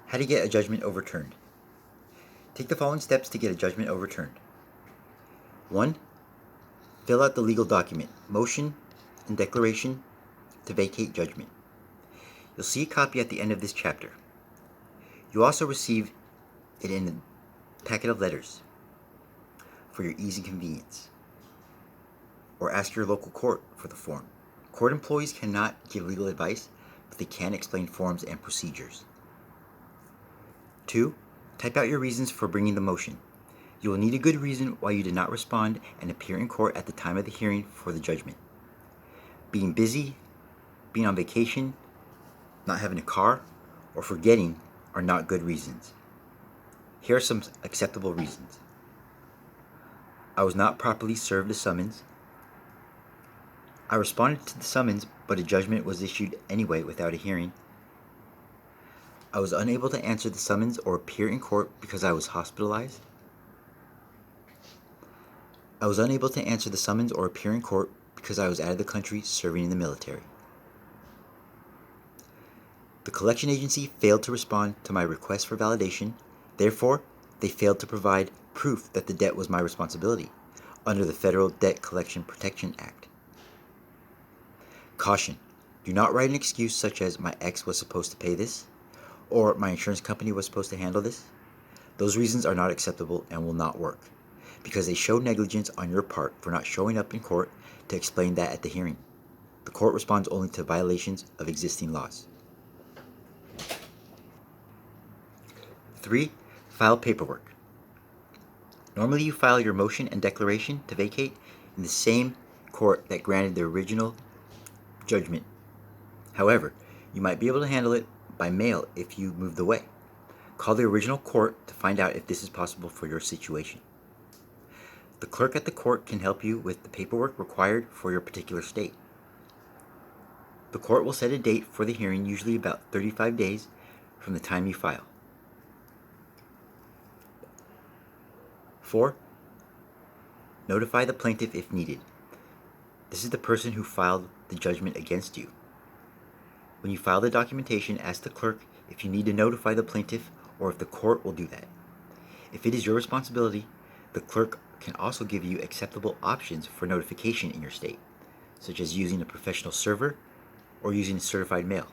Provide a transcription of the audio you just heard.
How to get a judgment overturned. Take the following steps to get a judgment overturned. 1. Fill out the legal document, motion and declaration to vacate judgment. You'll see a copy at the end of this chapter. You also receive it in a packet of letters for your ease and convenience. Or ask your local court for the form. Court employees cannot give legal advice, but they can explain forms and procedures. 2. Type out your reasons for bringing the motion. You will need a good reason why you did not respond and appear in court at the time of the hearing for the judgment. Being busy, being on vacation, not having a car, or forgetting are not good reasons. Here are some acceptable reasons. I was not properly served a summons. I responded to the summons, but a judgment was issued anyway without a hearing. I was unable to answer the summons or appear in court because I was hospitalized. I was unable to answer the summons or appear in court because I was out of the country serving in the military. The collection agency failed to respond to my request for validation. Therefore, they failed to provide proof that the debt was my responsibility under the Federal Debt Collection Protection Act. Caution: do not write an excuse such as "my ex was supposed to pay this" or "my insurance company was supposed to handle this." Those reasons are not acceptable and will not work, because they show negligence on your part for not showing up in court to explain that at the hearing. The court responds only to violations of existing laws. 3. File paperwork. Normally you file your motion and declaration to vacate in the same court that granted the original judgment. However, you might be able to handle it by mail if you moved away. Call the original court to find out if this is possible for your situation. The clerk at the court can help you with the paperwork required for your particular state. The court will set a date for the hearing, usually about 35 days from the time you file. 4. Notify the plaintiff if needed. This is the person who filed the judgment against you. When you file the documentation, ask the clerk if you need to notify the plaintiff or if the court will do that. If it is your responsibility, the clerk can also give you acceptable options for notification in your state, such as using a professional server or using certified mail.